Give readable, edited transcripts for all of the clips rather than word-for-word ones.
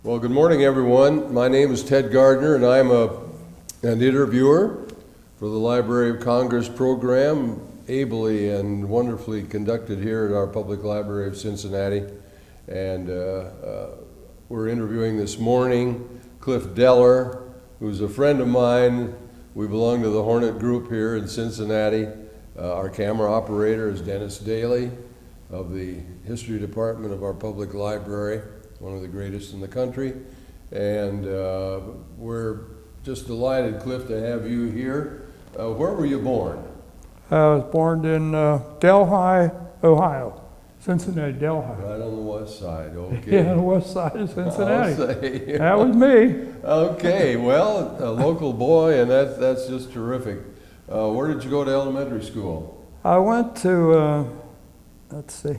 Well, good morning, everyone. My name is Ted Gardner, and I'm an interviewer for the Library of Congress program, ably and wonderfully conducted here at our Public Library of Cincinnati. And we're interviewing this morning Cliff Deller, who's a friend of mine. We belong to the Hornet Group here in Cincinnati. Our camera operator is Dennis Daly of the History Department of our Public Library, one of the greatest in the country. And we're just delighted, Cliff, to have you here. Where were you born? I was born in Delhi, Ohio. Cincinnati, Delhi. Right on the west side, okay. Yeah, on the west side of Cincinnati. I'll say. That was me. Okay, well, a local boy, and that's just terrific. Where did you go to elementary school? I went to, let's see,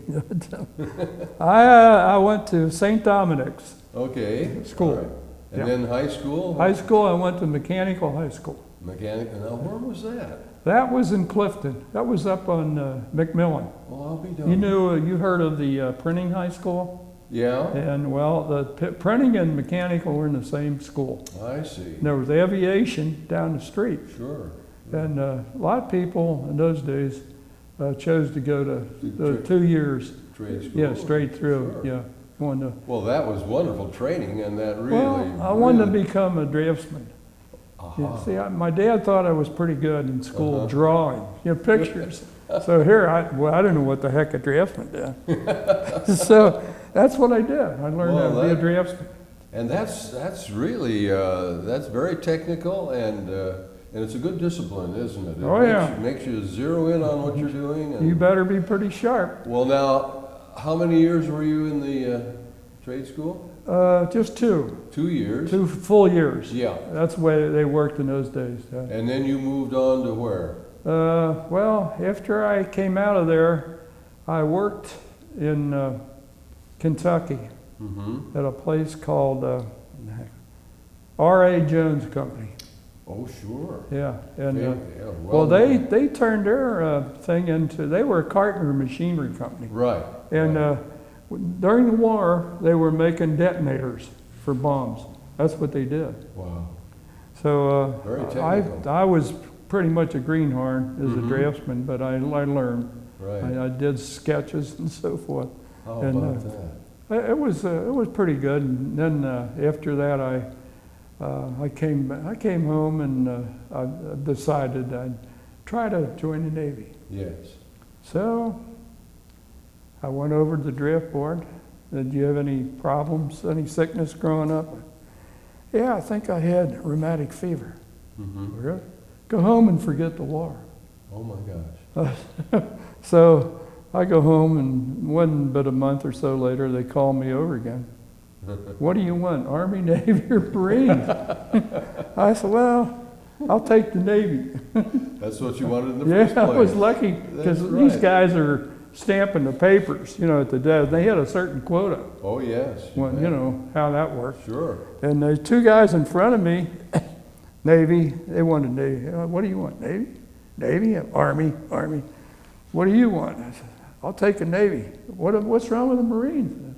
I went to St. Dominic's Okay. School. All right. And Yeah. then high school? High school, I went to Mechanical High School. Mechanic. Now, where was that? That was in Clifton. That was up on McMillan. Well, I'll be done. You heard of the printing high school? Yeah? And well, the printing and mechanical were in the same school. I see. And there was aviation down the street. Sure. And a lot of people in those days chose to go to the 2 years. Trade school? Yeah, straight through, Sure. yeah. Wanted to, Well, that was wonderful training, and that really... well, I wanted to really- become a draftsman. Aha. Yeah, see, my dad thought I was pretty good in school Uh-huh. drawing, pictures. So here, I didn't know what the heck a draftsman did. So that's what I did. I learned Well, how to be a draftsman. And that's really, that's very technical, and it's a good discipline, isn't it? Oh, yeah. Makes you zero in on what you're doing. And, You better be pretty sharp. well, now, how many years were you in the trade school? Just 2 2 years? full years. Yeah. That's the way they worked in those days. And then you moved on to where? Well, after I came out of there, I worked in Kentucky Mm-hmm. at a place called R.A. Jones Company. Oh, sure. Yeah, and Yeah, well, known. they turned their thing into, they were a carpenter machinery company. Right. And right. during the war, they were making detonators for bombs. That's what they did. Wow. So Very technical. I was pretty much a greenhorn as Mhm. a draftsman, but I learned. Right. I did sketches and so forth. How and, about that? It was pretty good. And then after that, I came home and I decided I'd try to join the Navy. Yes. So I went over to the draft board. Did you have any problems, any sickness growing up? Yeah, I think I had rheumatic fever. Mm-hmm. Really? Go home and forget the war. Oh, my gosh. So I go home, and one but a month or so later, they call me over again. What do you want, Army, Navy, or Marines? I said, well, I'll take the Navy. That's what you wanted in the first Yeah, place. I was lucky, because That's these right. guys are stamping the papers, at the desk. They had a certain quota, Oh, yes. when, bet. how that worked. Sure. And there's 2 guys in front of me, Navy, they wanted Navy. What do you want, Navy? Navy? Army, Army. What do you want? I said, I'll take a Navy. What's wrong with the Marines?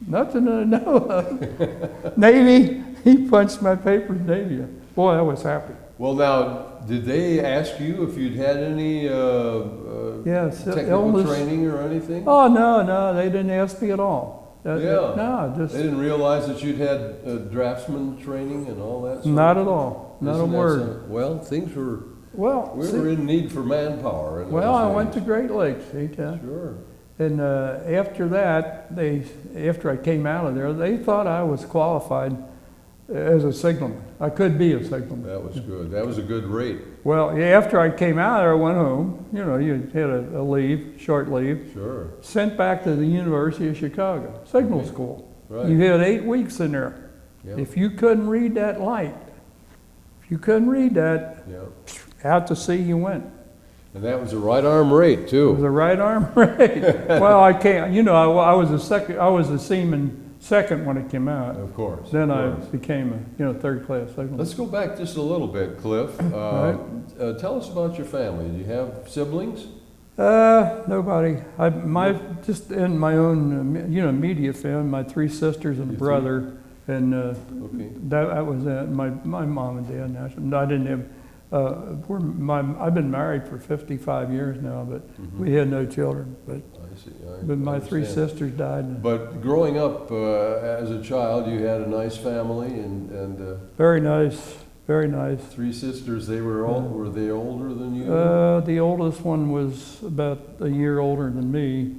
Nothing to know of. Navy, he punched my papers, Navy. Boy, I was happy. Well, now, did they ask you if you'd had any Yes, technical illness. training or anything? Oh, no, they didn't ask me at all. Yeah. No, They just didn't realize that you'd had draftsman training and all that? not at all. Not a Isn't that word. something? Well, things were, Well, we see, were in need for manpower. In well, those I went to days. Great Lakes, see, Ted. Sure. And after that, after I came out of there, they thought I was qualified as a signalman. I could be a signalman. That was good. That was a good rate. Well, yeah, after I came out of there, I went home. You had a leave, short leave. Sure. Sent back to the University of Chicago, signal Okay. school. Right. You had 8 weeks in there. Yeah. If you couldn't read that light, Yeah. out to sea you went. And that was a right arm rate, It was too. a right arm rate. Well, I can't. I was a second. I was a seaman second when it came out. Of course. Then of I course. became a third class signalman. Let's go back just a little bit, Cliff. Right. Tell us about your family. Do you have siblings? Nobody. Just in my own, immediate family, my 3 sisters and Your brother, And Okay. that was my mom and dad. Now, I didn't have. I've been married for 55 years now, but we had no children. But I see. but my three understand. sisters died. But growing up as a child, you had a nice family and Very nice, very nice. three sisters. They were all were they older than you? The oldest one was about a year older than me,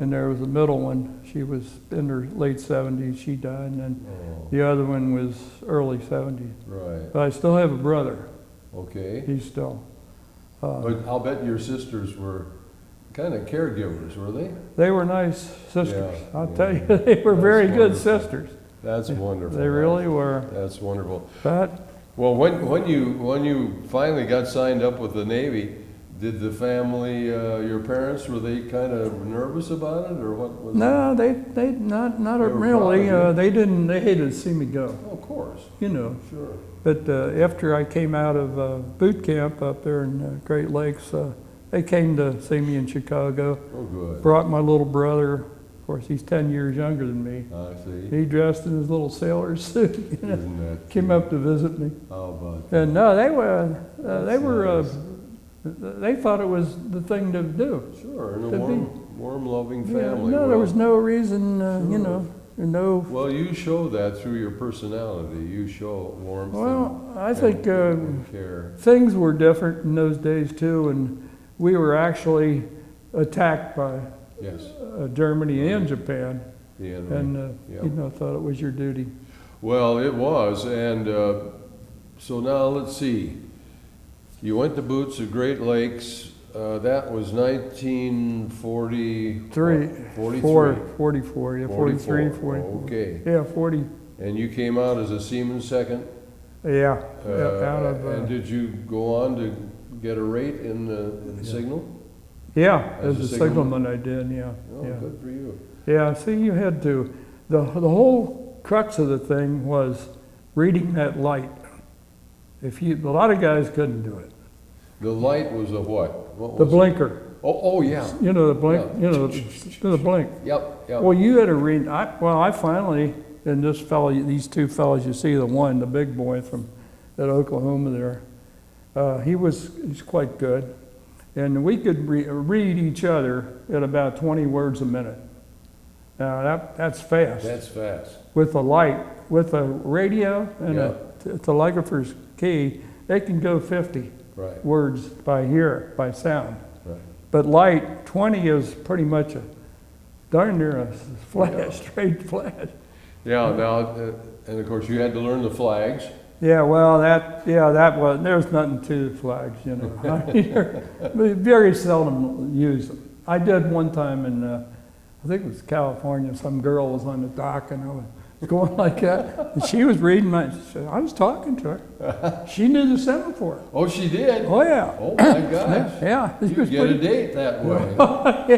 and there was a middle one. She was in her late 70s. She died, and then the other one was early 70s. Right. But I still have a brother. Okay. He's still. But I'll bet your sisters were kind of caregivers, were they? They were nice sisters. Yeah, I'll yeah. tell you, they were That's very good wonderful. sisters. That's wonderful. They really were. That's wonderful. But Well, when you finally got signed up with the Navy, did the family, your parents, were they kind of nervous about it, or what was no, they not They were really. proud of you. They didn't. They hated to see me go. Oh, of course. You know. Sure. But after I came out of boot camp up there in Great Lakes, they came to see me in Chicago. Oh, good. Brought my little brother. Of course, he's 10 years younger than me. I see. He dressed in his little sailor suit. You know, Isn't that came cute? up to visit me. How about that? And no, they were. Nice. They thought it was the thing to do. Sure, and a to be- warm, loving Yeah, family. no, there Well, was no reason. You Sure. know, no. Well, you show that through your personality. You show warmth Well, I and, think and care. things were different in those days too, and we were actually attacked by Yes, Germany and Japan, the enemy. and Yeah. you know, thought it was your duty. Well, it was, and so now let's see. You went to Boots of Great Lakes. That was 1943. 44, yeah, 43, 44. Okay. Yeah, 40. And you came out as a seaman second. Yeah, out of. And did you go on to get a rate in the signal? Yeah, as as a a signalman? signalman I did. Yeah, Oh, yeah. good for you. Yeah, see, you had to. The whole crux of the thing was reading that light. A lot of guys couldn't do it. The light was a what? What The was it? blinker. Oh, yeah. You know, the blink. Yeah. You know, the blink. Yep, yep. Well, you had to read. I finally, and this fellow, these two fellows, you see the one, the big boy from at Oklahoma there. He's quite good, and we could read each other at about 20 words a minute. Now that's fast. That's fast. With a light, with a radio and Yeah. a telegrapher's key, they can go 50 Right, words by sound. right. But light, 20 is pretty much a darn near a flash, Yeah. straight flash. Yeah, now, and of course you had to learn the flags. Yeah, well, that was, there's nothing to the flags, you know. We very seldom use them. I did one time in, I think it was California, some girl was on the dock and I was going like that. And she was reading I was talking to her. She knew the semaphore. Oh, she did? Oh, yeah. Oh, my gosh. Yeah. It You was get a pretty, date that way.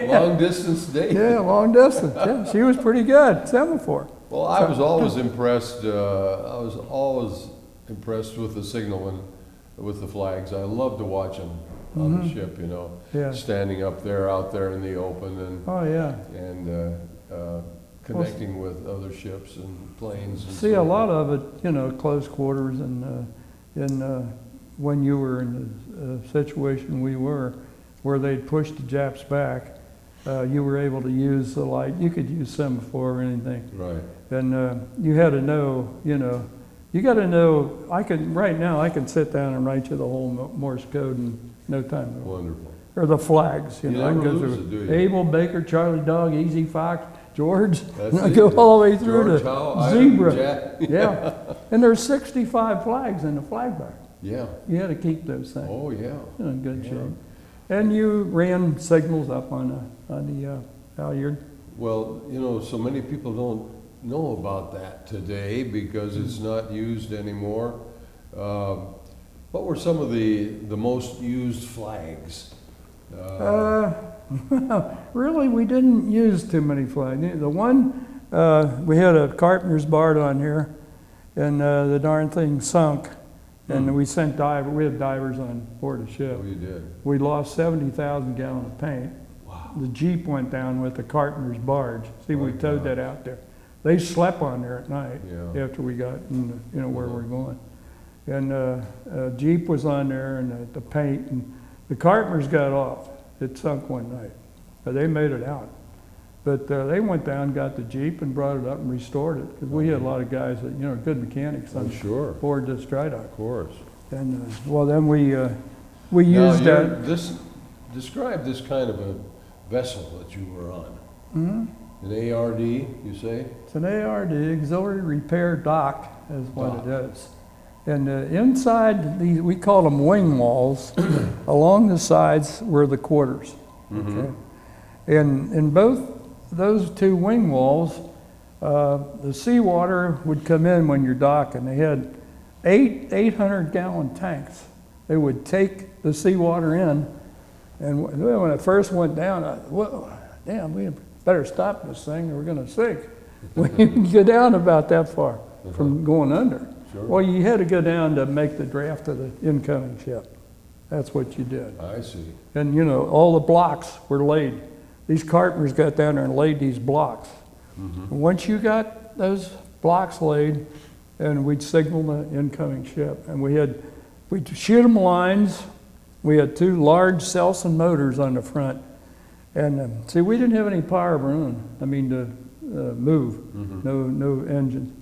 yeah. Long distance date. Yeah, long distance. Yeah, she was pretty good, semaphore. Well, I was always impressed, with the signalman, with the flags. I love to watch them on the ship, you know, Yeah. standing up there, out there in the open Oh, yeah. and connecting with other ships and planes. And See, so a lot of it, you know, close quarters and when you were in the situation we were, where they'd push the Japs back, you were able to use the light. You could use semaphore or anything. Right. And you had to know, you know, you got to know, right now I can sit down and write you the whole Morse code in no time. Wonderful. Or the flags, you You know. I can never go lose through it, do you? Abel, Baker, Charlie, Dog, Easy, Fox, George. That's And I it. go all the way through George, to Howe, Ivan, Zebra. Jack. Yeah. And there's 65 flags in the flag bar. Yeah. You had to keep those things Oh, yeah. in good Yeah. shape. And you ran signals up on the halyard. Well, you know, so many people don't know about that today because it's not used anymore. What were some of the most used flags? Really, we didn't use too many flags. The one, we had a carpenter's barge on here, and the darn thing sunk, and we sent divers. We had divers on board the ship. Oh, you did. We lost 70,000 gallons of paint. Wow. The Jeep went down with the carpenter's barge. See, we My towed God. that out there. they slept on there at night Yeah. after we got in, where we're going. And a Jeep was on there and the paint, and the carpenters got off. It sunk one night, but they made it out. But they went down, got the Jeep, and brought it up and restored it, because we had a lot of guys that, good mechanics on sure. board this dry dock. Of course. And well, then we Now, used that. Describe this kind of a vessel that you were on. Mm-hmm. An ARD, you say? It's an ARD, auxiliary repair dock, is what Dock. it is. And inside these, we call them wing walls. Along the sides were the quarters. Mm-hmm. Okay? And in both those two wing walls, the seawater would come in when you're docking. They had 800-gallon tanks. They would take the seawater in, and when it first went down, damn, we better stop this thing or we're going to sink. We didn't go down about that far from going under. Sure. Well, you had to go down to make the draft of the incoming ship. That's what you did. I see. And all the blocks were laid. These carpenters got down there and laid these blocks. Mm-hmm. And once you got those blocks laid, and we'd signal the incoming ship. And we'd shoot them lines. We had two large Selson motors on the front. And see, we didn't have any power of our own. I mean, to move, no engine.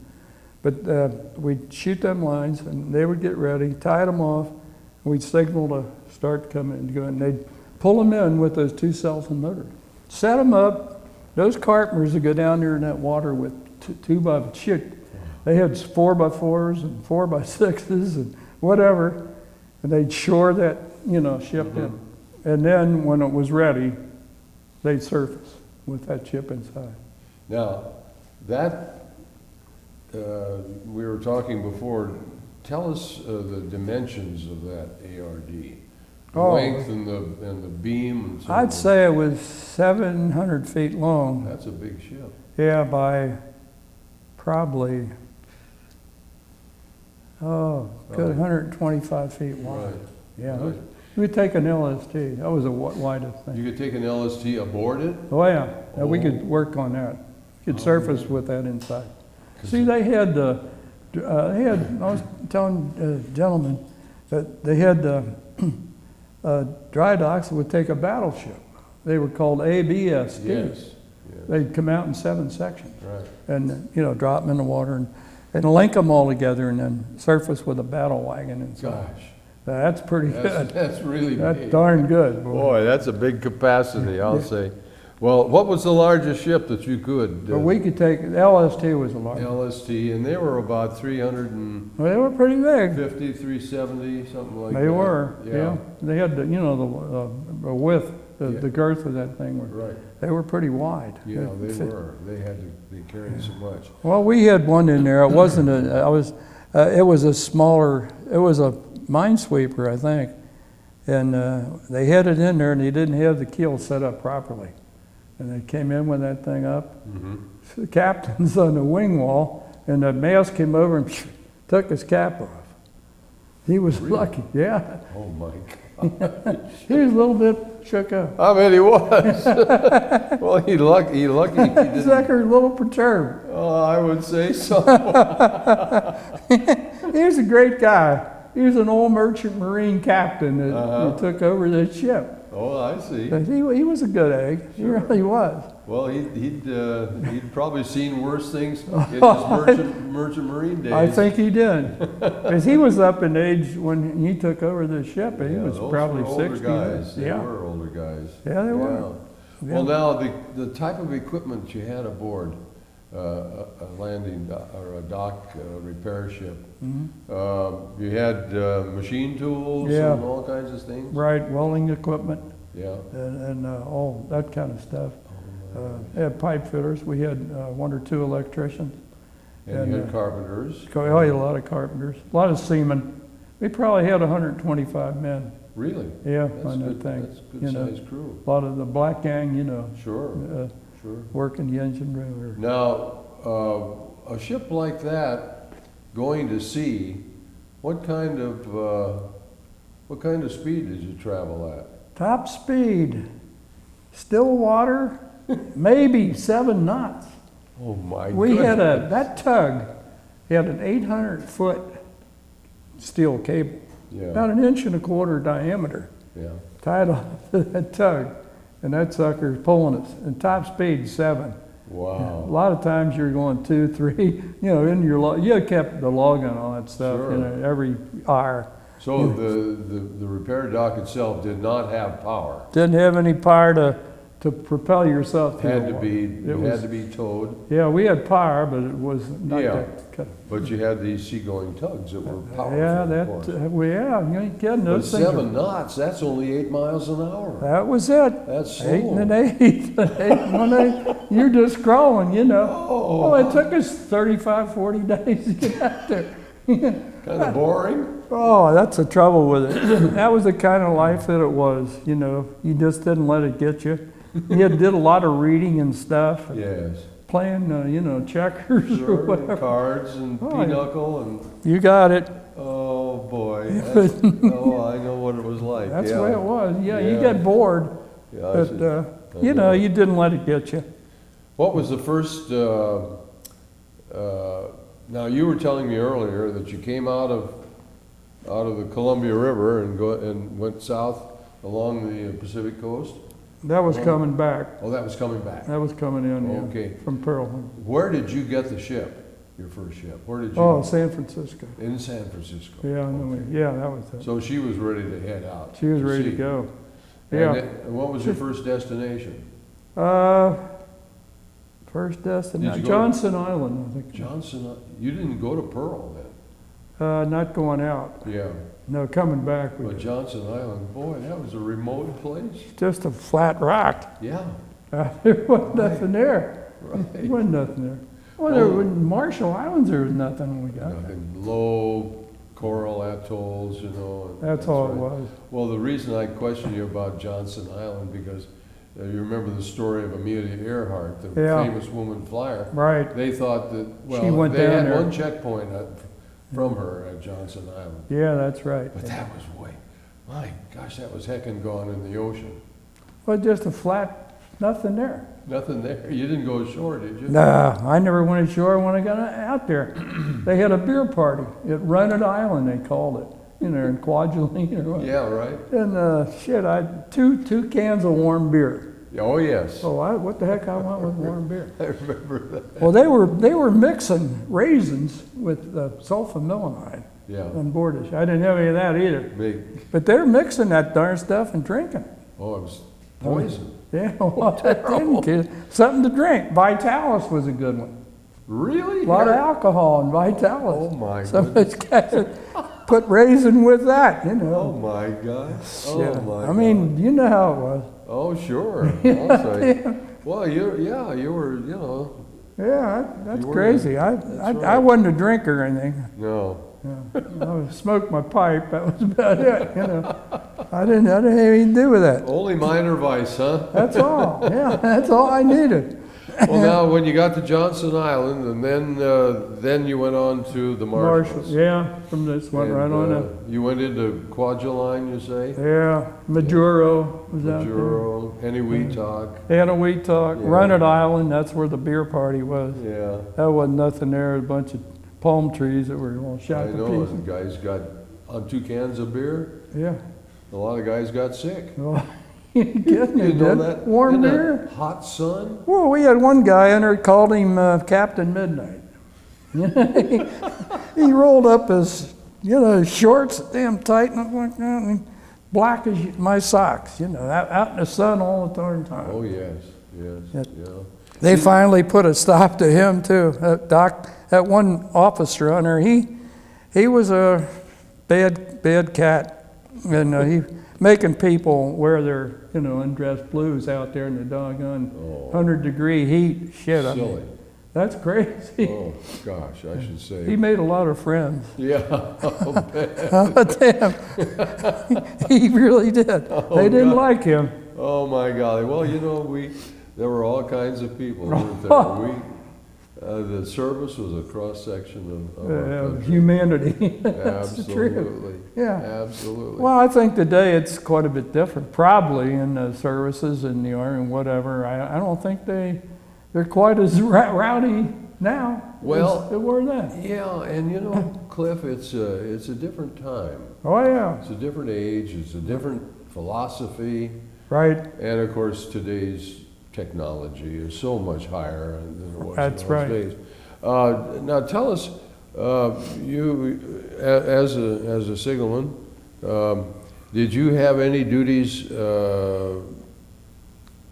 But we'd shoot them lines, and they would get ready, tie them off, and we'd signal to start coming and going. And they'd pull them in with those two Selson motors. Set them up. Those carpenters would go down there in that water with they had 4x4s and 4x6s and whatever, and they'd shore that, ship in. And then when it was ready, they'd surface with that ship inside. Now, we were talking before, tell us the dimensions of that ARD. The length and the beam and so I'd forth. say it was 700 feet long. That's a big ship. Yeah, by probably, good 125 feet wide. Right. Yeah. Right. We'd take an LST. That was the widest thing. You could take an LST aboard it? Oh, yeah. Now, we Oh. could work on that. We could Oh, surface yeah. with that inside. See, they had, I was telling a gentleman that they had dry docks that would take a battleship. They were called ABSTs. Yes. They'd come out in 7 sections Right. and, drop them in the water and link them all together and then surface with a battle wagon inside. Gosh. That's pretty good. That's really That's big. darn good. Boy, that's a big capacity, I'll say. Well, what was the largest ship that you could? But we could take, LST was a large. LST, and they were about 350, Well, they were pretty big. 370, something like that. They were, yeah. They had the, the width, the girth of that thing. Right. They were pretty wide. Yeah, they were. They had to be carrying so much. Well, we had one in there. It wasn't it was a smaller, it was a minesweeper, I think. And they had it in there, and they didn't have the keel set up properly. And they came in with that thing up. Mm-hmm. The captain's on the wing wall, and the mast came over and took his cap off. He was lucky, yeah. Oh, my God. He was a little bit shook up. I bet he was. Well, he lucky he didn't. Zucker, a little perturbed. Oh, I would say so. He was a great guy. He was an old merchant marine captain that took over this ship. Oh, I see. But he was a good egg. He really was. Well, he'd probably seen worse things in his merchant marine days. I think he did. Because he was up in age when he took over the ship. He was those probably were older 60. guys. They Yeah. were older guys. Yeah, they were. Well, now the type of equipment you had aboard a landing or a dock repair ship, you had machine tools Yeah. and all kinds of things. Right, welding equipment Yeah. and all that kind of stuff. They had pipe fitters. We had 1 or 2 electricians. And you had carpenters. We had a lot of carpenters, a lot of seamen. We probably had 125 men. Really? Yeah, That's on good, that thing. that's a good sized crew. A lot of the black gang, Sure, sure. working the engine room. Now, a ship like that going to sea, what kind of speed did you travel at? Top speed, still water, maybe 7 knots. Oh, my We had goodness. that tug had an 800-foot steel cable, Yeah, about 1.25 inches diameter, yeah. tied off to that tug, and that sucker's pulling us, and top speed 7. A Wow. lot of times you're going 2, 3, in your log. You kept the log and all that stuff, Sure. every hour. So the repair dock itself did not have power. Didn't have any power to propel yourself through Had the to water. be, It it was- had to be towed, Yeah, we had power, but it was not Yeah. that. but you had these seagoing tugs that were powerful, Yeah, of course. you ain't kidding. But Those things are- 7 knots, that's only 8 miles an hour. That was it. That's 8 slow. and an 8. 1/8. You're just crawling, Oh. Oh, it took us 35, 40 days to get out there. Kind of boring. Oh, that's the trouble with it. That was the kind of life that it was, You just didn't let it get you. You did a lot of reading and stuff, Yes. playing, checkers or Sure, whatever. cards and Oh, yeah. pinochle and, You got it. oh boy. Oh, I know what it was like. That's yeah. the way it was. Yeah, you Yeah. get bored, Yeah, I but, should- I know. you didn't let it get you. What was the first, now you were telling me earlier that you came out of the Columbia River and went south along the Pacific coast? That was coming back. Oh, that was coming back. That was coming in, yeah, Okay. from Pearl Harbor. Where did you get the ship, your first ship? Where did you? Oh, San Francisco. In San Francisco. Yeah, Okay. yeah, that was it. So she was ready to head out. She was ready to sea. go. And Yeah. and what was your first destination? First Did you destination, go- Johnson Island, I think. Johnson, you didn't go to Pearl then? Not going out. Yeah, No, coming back. but Johnson Island, boy, that was a remote place. Just a flat rock. Yeah, There wasn't nothing there. There right. wasn't nothing there. Well, there was Marshall Islands, there was nothing when we got there. Nothing, low coral atolls, and That's all it right. was. Well, the reason I question you about Johnson Island, because you remember the story of Amelia Earhart, the Yeah. famous woman flyer. Right. They thought that, She well, went they down had there. one checkpoint from her at Johnson Island. Yeah, that's right. But that was my gosh, that was heckin' gone in the ocean. Well, just a flat, nothing there. Nothing there. You didn't go ashore, did you? Nah, I never went ashore when I got out there. They had a beer party at Rennet Island, they called it, in Kwajalein or what. Yeah, right. And I had two cans of warm beer. Oh, yes. So what the heck I want with warm beer? I remember that. Well, they were mixing raisins with sulfamelanide Yeah. on board the ship. I didn't have any of that either. Big. But they're mixing that darn stuff and drinking. Oh, it was poison. Yeah, well, I didn't kid. Something to drink. Vitalis was a good one. Really? A lot of alcohol in Vitalis. Oh, my Some of goodness. those guys put raisin with that, Oh, my gosh. Oh, Shit. my I mean, you know how it was. Oh, sure. I'll say. Well, you were, Yeah, that's You were- crazy. I right. wasn't a drinker or anything. no. I smoked my pipe. That was about it. I didn't have anything to do with that. Only minor vice, huh? That's all. Yeah, that's all I needed. Well, now, when you got to Johnson Island, and then you went on to the Marshalls. Yeah, from this one right on up. You went into Kwajalein, you say? Yeah, Majuro was out there. Majuro, Eniwetok. They had a wheat talk. Yeah. Rennet Island, that's where the beer party was. Yeah, That wasn't nothing there. A bunch of palm trees that were all I shot to know. pieces. And guys got on 2 cans of beer. Yeah. A lot of guys got sick. Well, you kidding me, You know did? that? Warm in that beer? hot sun. Well, we had one guy in there, called him Captain Midnight. He rolled up his, his shorts damn tight and like that, and black as my socks, out in the sun all the darn time. Oh yes, yes, yeah. They finally put a stop to him too. That one officer on there, he was a bad cat, and he making people wear their undressed blues out there in the doggone 100-degree heat. Shit, I Silly. mean, that's crazy. Oh gosh, I should say. He made a lot of friends. Yeah, I'll bet. Damn, he really did. They didn't God. like him. Oh my golly. Well, there were all kinds of people, weren't there? The service was a cross section of our country. Humanity. That's the truth. Absolutely. Yeah. Absolutely. Well, I think today it's quite a bit different, probably in the services and the Army and whatever. I don't think they they're quite as rowdy now Well, as they were then. Yeah, and you know, Cliff, it's a different time. Oh, yeah, It's a different age, it's a different philosophy, right. and of course today's technology is so much higher than it was That's in those right. days. Now tell us, you as a signalman, did you have any duties,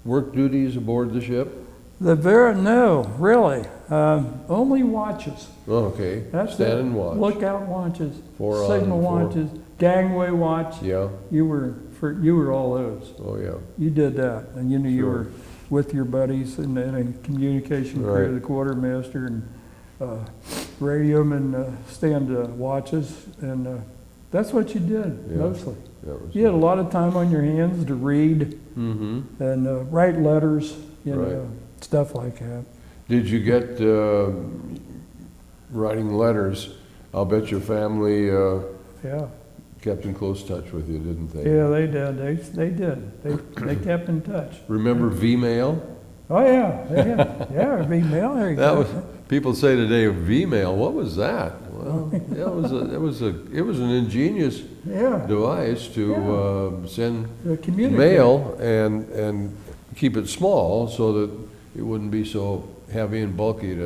work duties aboard the ship? No, really. Only watches. Oh, okay. That's Stand it. and watch. Lookout watches, 4 on, signal 4. watches, gangway watch. Yeah. You were all those. Oh, yeah. You did that, and you knew you Sure. were with your buddies and a communication crew, Right. the quartermaster and radioman stand watches, and that's what you did Yeah. mostly. That was You had a lot of time on your hands to read Mm-hmm. and write letters, you Right. know, stuff like that. Did you get writing letters? I'll bet your family Yeah, kept in close touch with you, didn't they? yeah, they did. They did. They kept in touch. Remember V-mail? Oh yeah, yeah, V-mail. There you That go. was, people say today V-mail. What was that? Well, it was an ingenious Yeah, device to send the communicate. mail and keep it small so that it wouldn't be so heavy and bulky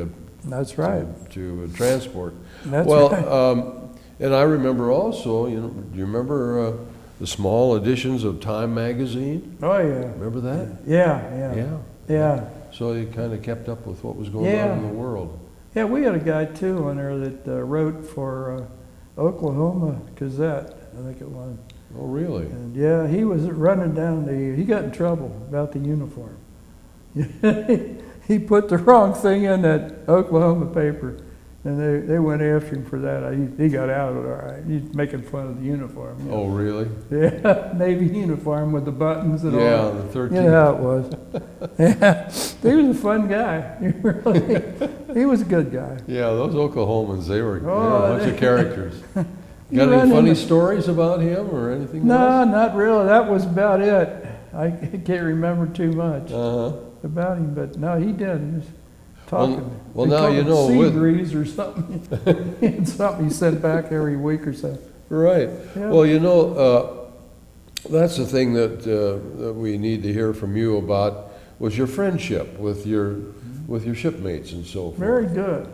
That's right. to transport. That's Well, right. and I remember also, you know, do you remember the small editions of Time magazine? Oh yeah. Remember that? Yeah. Yeah. So you kind of kept up with what was going Yeah. on in the world. Yeah, we had a guy too on there that wrote for Oklahoma Gazette, I think it was. Oh, really? And yeah, he was running down he got in trouble about the uniform. He put the wrong thing in that Oklahoma paper, and they went after him for that. He got out of it all right. He's making fun of the uniform. You know. Oh, really? Yeah, Navy uniform with the buttons and all. Yeah, the 13. You know how it was. Yeah, he was a fun guy. He was a good guy. Yeah, those Oklahomans, they were a bunch they- of characters. You Got run any funny into- stories about him or anything No, else? not really. That was about it. I can't remember too much Uh-huh. about him, but no, he did. He was talking. well, They now called you it know sea with- breeze or something. He had something he sent back every week or so. Right. Yeah. Well, you know, that's the thing that we need to hear from you about was your friendship with your shipmates and so forth. Very good,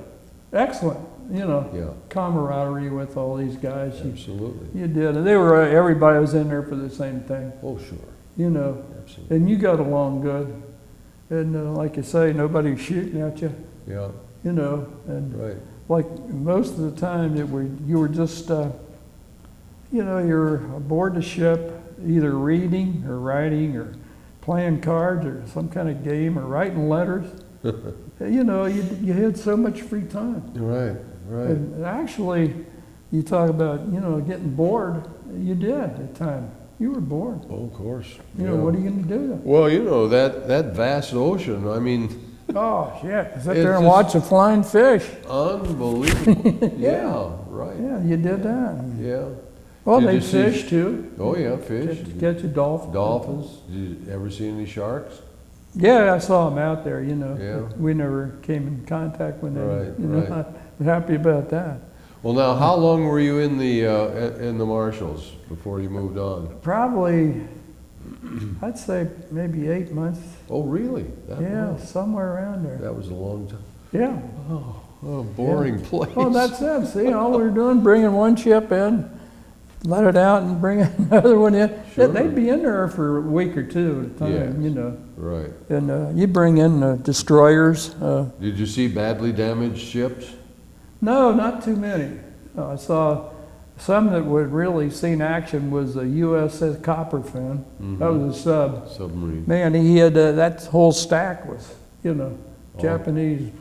excellent. You know, Yeah, camaraderie with all these guys. absolutely. You did, and they were everybody was in there for the same thing. Oh, sure. You know, Absolutely. and you got along good. And like you say, nobody's shooting at you. Yeah, You know, and right. like most of the time you were just you know, you're aboard the ship either reading or writing or playing cards or some kind of game or writing letters. You know, you had so much free time. Right, right. And actually, you talk about, you know, getting bored. You did at the time. You were bored. Oh, of course. You know, what are you going to do then? Well, you know, that vast ocean, I mean, Oh, shit. Sit It's there and just- watch a flying fish. unbelievable. Yeah, right. Yeah, you did that. Yeah. Well, Did they you see- fish too. Oh, yeah, fish. Catch a dolphin. Dolphins. Did you ever see any sharks? Yeah, I saw them out there, you know. Yeah. We never came in contact with them. Right, You know, right. I'm happy about that. Well, now, how long were you in the Marshals before you moved on? Probably, I'd say maybe 8 months. Oh, really? That Yeah, long? somewhere around there. That was a long time. Yeah. Oh, boring place. Well, that's it. See, all we were doing, bringing one ship in, let it out, and bring another one in. Sure. They'd be in there for a week or two at a time, Yes. you know. Right. And you bring in destroyers. Did you see badly damaged ships? No, not too many. I saw some that would really seen action was a USS Copperfin. That was a sub. Submarine. Man, he had that whole stack was, you know, Oh. Japanese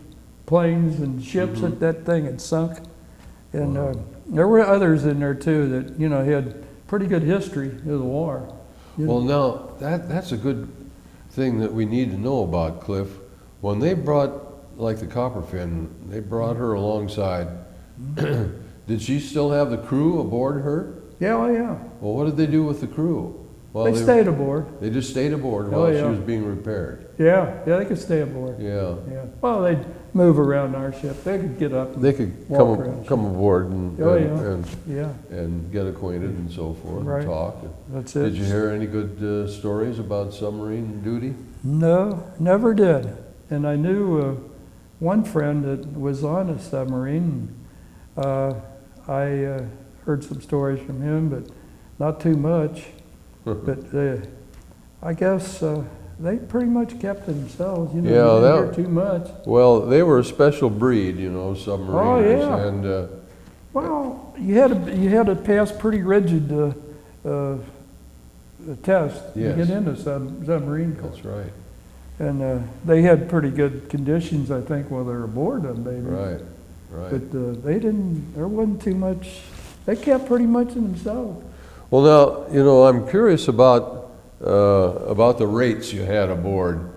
planes and ships Mhm. that thing had sunk. And Wow. there were others in there too that, you know, had pretty good history of the war. You Well, know. now, that's a good thing that we need to know about, Cliff. When they brought, like the Copperfin, they brought her alongside, did she still have the crew aboard her? Yeah, oh yeah. Well, what did they do with the crew? Well, They stayed aboard. They just stayed aboard Oh, while she yeah. was being repaired. Yeah, they could stay aboard. Yeah. Yeah. Well, they'd move around our ship. They could get up and They could walk around. come aboard and, Oh, and, yeah. and get acquainted and so forth Right. and talk. That's it. Did you hear any good stories about submarine duty? No, never did. And I knew one friend that was on a submarine. I heard some stories from him, but not too much. But I guess they pretty much kept to themselves. You know, Yeah, they didn't hear too much. Well, they were a special breed, you know, submariners. Oh, yeah. And Well, you had to pass pretty rigid test to Yes. get into submarine corps. that's right. And they had pretty good conditions, I think, while they were aboard them, maybe. Right. Right. But they didn't. There wasn't too much. They kept pretty much to themselves. Well, now, you know, I'm curious about the rates you had aboard.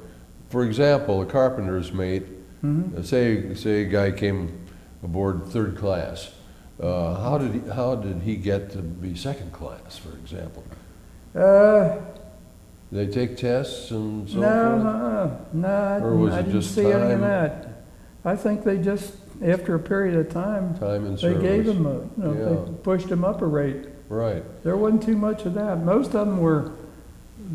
For example, a carpenter's mate, say a guy came aboard third class. How did he get to be second class, for example? They take tests and so forth? No, Or was I it didn't just see any of time? that. I think they just, after a period of time, Time and they service. gave them they pushed them up a rate. Right. There wasn't too much of that. Most of them were,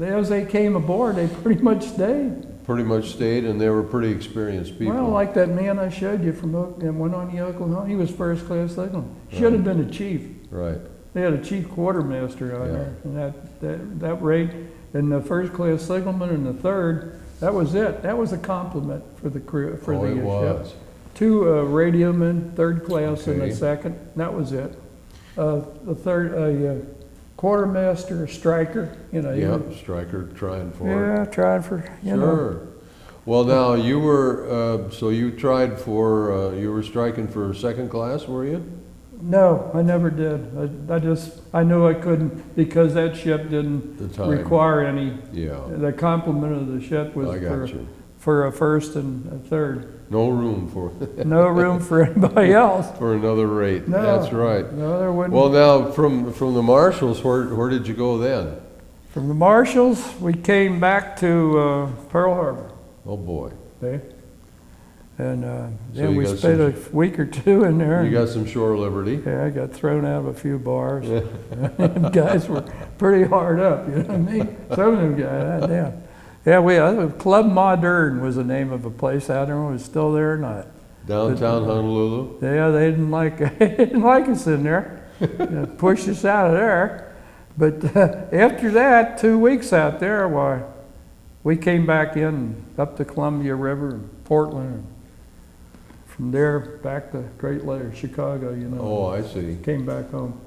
as they came aboard, they pretty much stayed. Pretty much stayed, and they were pretty experienced people. Well, like that man I showed you from and went on the Oklahoma, he was first class signalman. Should have been a chief. Right. They had a chief quartermaster on there, and that rate, and the first class signalman and the third, that was it. That was a compliment for the crew, for the it ship. was. 2 radiomen, third class, and Okay. a second. That was it. The third, a quartermaster, a striker. You know. Yep, striker trying for it. Yeah, trying for you know. Sure. Well, now you were so you tried for you were striking for second class, were you? No, I never did. I knew I couldn't because that ship didn't The time. require any. Yeah. The complement of the ship was I got you. for a first and a third. No room for No room for anybody else. for another rate. No, That's right. No, there wouldn't. Well, now from the Marshals, where did you go then? From the Marshals, we came back to Pearl Harbor. Oh boy, Okay? And So then you we got spent a week or two in there. you and- got some shore liberty. Yeah, I got thrown out of a few bars. Them guys were pretty hard up, you know what I mean? Some of them guys, damn. Yeah, Club Modern was the name of a place out there. Was still there or not? Downtown Honolulu. Yeah, they didn't like they didn't like us in there. Pushed us out of there. But after that, 2 weeks out there, why, we came back in up the Columbia River and Portland. And from there back to Great Lakes, Chicago, you know. Oh, I see. Came back home.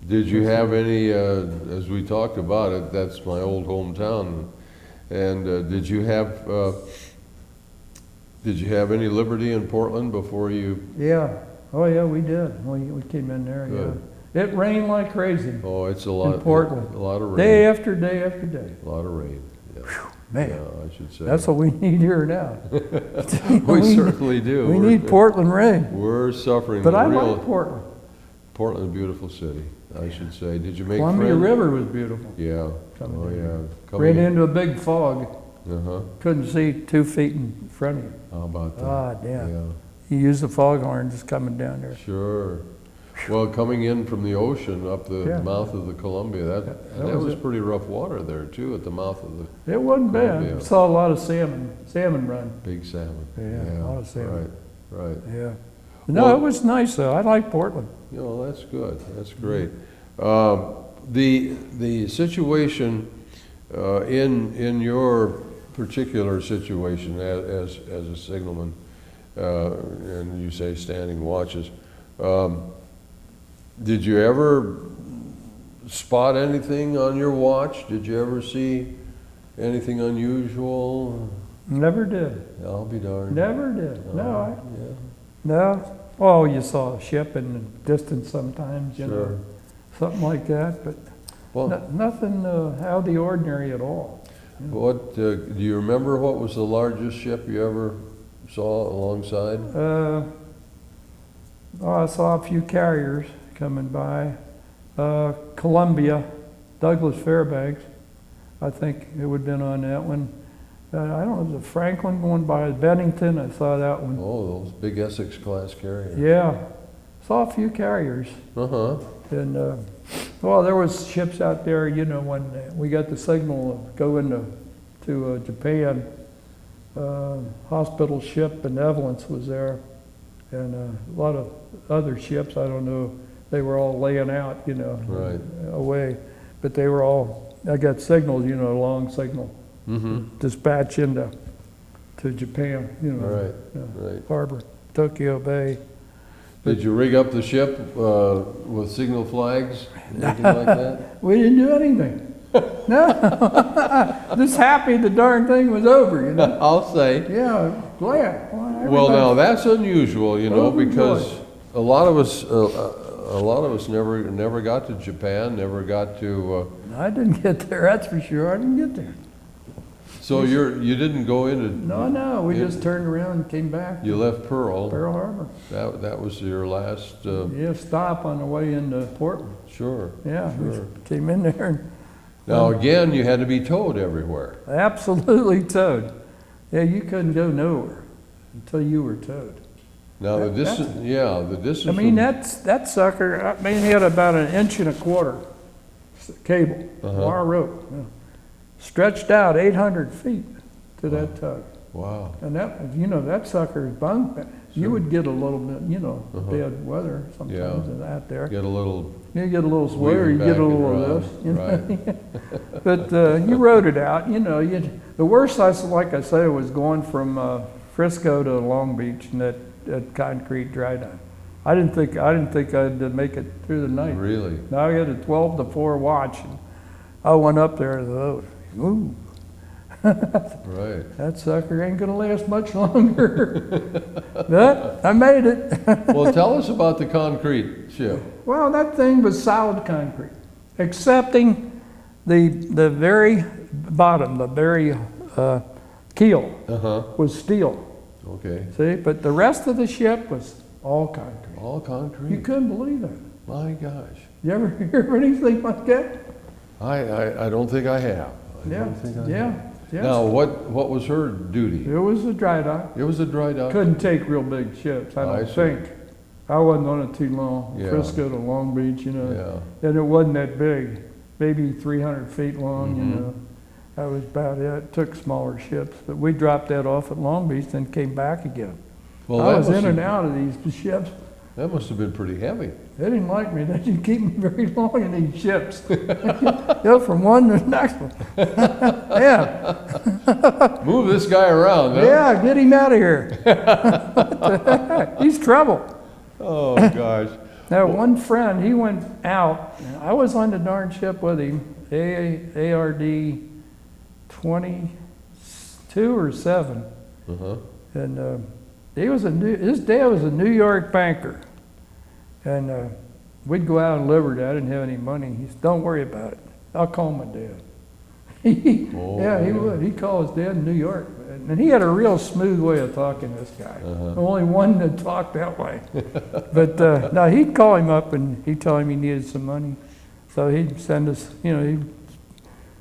Did you have any? As we talked about it, that's my old hometown. And did you have any liberty in Portland before you? Yeah. Oh, yeah, we did. We came in there, Good. yeah. It rained like crazy. Oh, it's a lot. In Portland. A lot of rain. Day after day after day. A lot of rain. Yeah. Man, Yeah, I should say. that's what we need here now. we certainly do. We We're- need Portland rain. We're suffering. But the I real, like Portland. Portland, a beautiful city, I should say. Did you make Columbia friends? River was beautiful. Yeah. Coming Oh, in. yeah. Ran into a big fog. Uh-huh. Couldn't see 2 feet in front of you. How about that? Ah, damn. Yeah. You use the foghorn just coming down there. Sure. Well, coming in from the ocean up the Yeah. mouth of the Columbia, that that was was it. pretty rough water there too, at the mouth of the It wasn't bad. Columbia. Saw a lot of salmon run. big salmon. Yeah, a lot of salmon. Right. Yeah. No, Well- it was nice though. I like Portland. You know, that's good. That's great. The situation in your particular situation as a signalman, and you say standing watches, did you ever spot anything on your watch? Did you ever see anything unusual? Never did. I'll be darned. Never did. No, Yeah. no. Oh, you saw a ship in the distance sometimes, you Sure. know, something like that, but Well, nothing out of the ordinary at all. what do you remember? What was the largest ship you ever saw alongside? I saw a few carriers coming by. Columbia, Douglas Fairbanks, I think it would have been on that one. I don't know, was it Franklin going by Bennington? I saw that one. Oh, those big Essex class carriers. Yeah, saw a few carriers. Uh-huh. And, well, there was ships out there, you know, when we got the signal to go into Japan, hospital ship Benevolence was there, and a lot of other ships, I don't know, they were all laying out, you know, Right. away. But they were all, I got signals, you know, long signal, dispatch into Japan, you know, Right. harbor, Tokyo Bay. Did you rig up the ship with signal flags, anything like that? We didn't do anything. No, just happy the darn thing was over, you know. I'll say. Yeah, glad. Well, now that's unusual, you know, Overjoyed. because a lot of us never got to Japan, never got to. I didn't get there, that's for sure. I didn't get there. So you didn't go into. No, we just turned around and came back. You left Pearl. Pearl Harbor. That was your last. Yeah, stop on the way into Portland. Sure. Yeah, Sure. we came in there and Now again, you had to be towed everywhere. absolutely towed. Yeah, you couldn't go nowhere until you were towed. Now the distance, the distance. I mean, from- that sucker, I mean, he had about 1.25 inches cable, wire rope, you know, stretched out 800 feet to that tug. Wow. And that, you know, that sucker's bunk. You would get a little bit, you know, bad weather sometimes out there. Get a little. You get a little sweater, you weaving get a back and little around. of this. You know? But you rode it out, you know. The worst, like I say, was going from Frisco to Long Beach and that concrete dry dock. I didn't think I'd make it through the night. Really? Now I had a 12 to 4 watch, and I went up there and thought, ooh, Right. that sucker ain't gonna last much longer. But I made it. Well, tell us about the concrete ship. Well, that thing was solid concrete, excepting the very bottom, the very keel was steel. Okay. See, but the rest of the ship was all concrete. All concrete. You couldn't believe that. My gosh. You ever hear of anything like that? I don't think I have. I Yeah, don't think I have. yeah. Now, what was her duty? It was a dry dock. It was a dry dock. Couldn't take real big ships, I I don't see. think. I wasn't on it too long. Yeah. Frisco to Long Beach, you know. Yeah. And it wasn't that big, maybe 300 feet long, you know. That was about it. It took smaller ships, but we dropped that off at Long Beach, then came back again. Well, I that was must in have- and out of these ships. That must have been pretty heavy. They didn't like me. They didn't keep me very long in these ships. Go from one to the next one. Yeah, Move this guy around, huh? yeah, get him out of here. He's trouble. Oh, gosh. Now, one friend, he went out. And I was on the darn ship with him, ARD 22 or 7. Uh-huh. And his dad was a New York banker. And we'd go out and deliver. I didn't have any money. He said, don't worry about it. I'll call my dad. Yeah, he would. He'd call his dad in New York. And he had a real smooth way of talking, this guy. Only one that talked that way. But no, he'd call him up and he'd tell him he needed some money. So he'd send us, you know, he'd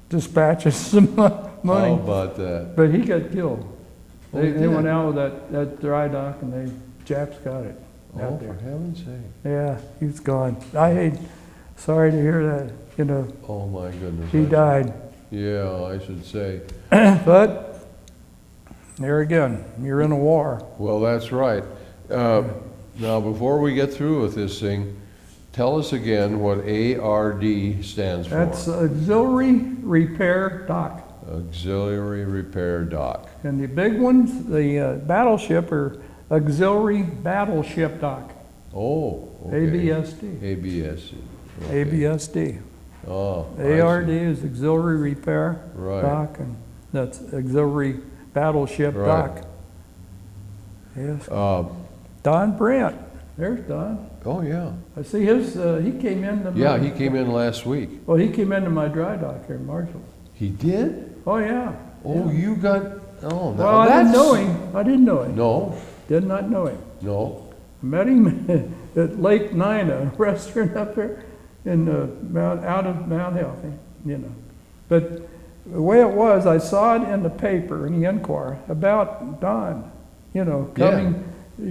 dispatch us some money. How about that? But he got killed. Oh, he They went did? out with that dry dock and they Japs got it Oh, out for there. heaven's sake. Yeah, he's gone. Sorry to hear that, you know, Oh, my goodness. he died. Yeah, I should say. But there again, you're in a war. Well, that's right. Now, before we get through with this thing, tell us again what ARD stands for. That's Auxiliary Repair Dock. Auxiliary Repair Dock. And the big ones, the battleship, are Auxiliary Battleship Dock. Oh, okay. ABSD. ABSD. Okay. ABSD. Oh, I ARD see. is Auxiliary Repair Right. Dock, and that's Auxiliary Battleship Right. Dock. Yes. Don Brandt. There's Don. Oh, yeah. I see his, he came in. Yeah, he came in last week. Well, he came into my dry dock here in Marshall. He did? Oh, yeah. Oh, yeah. you got, oh, now Well, I that's... didn't know him. I didn't know him. No, Did not know him. no. Met him at Lake Nina, a restaurant up there in out of Mount Healthy, you know. But the way it was, I saw it in the paper, in the Enquirer, about Don, you know, coming,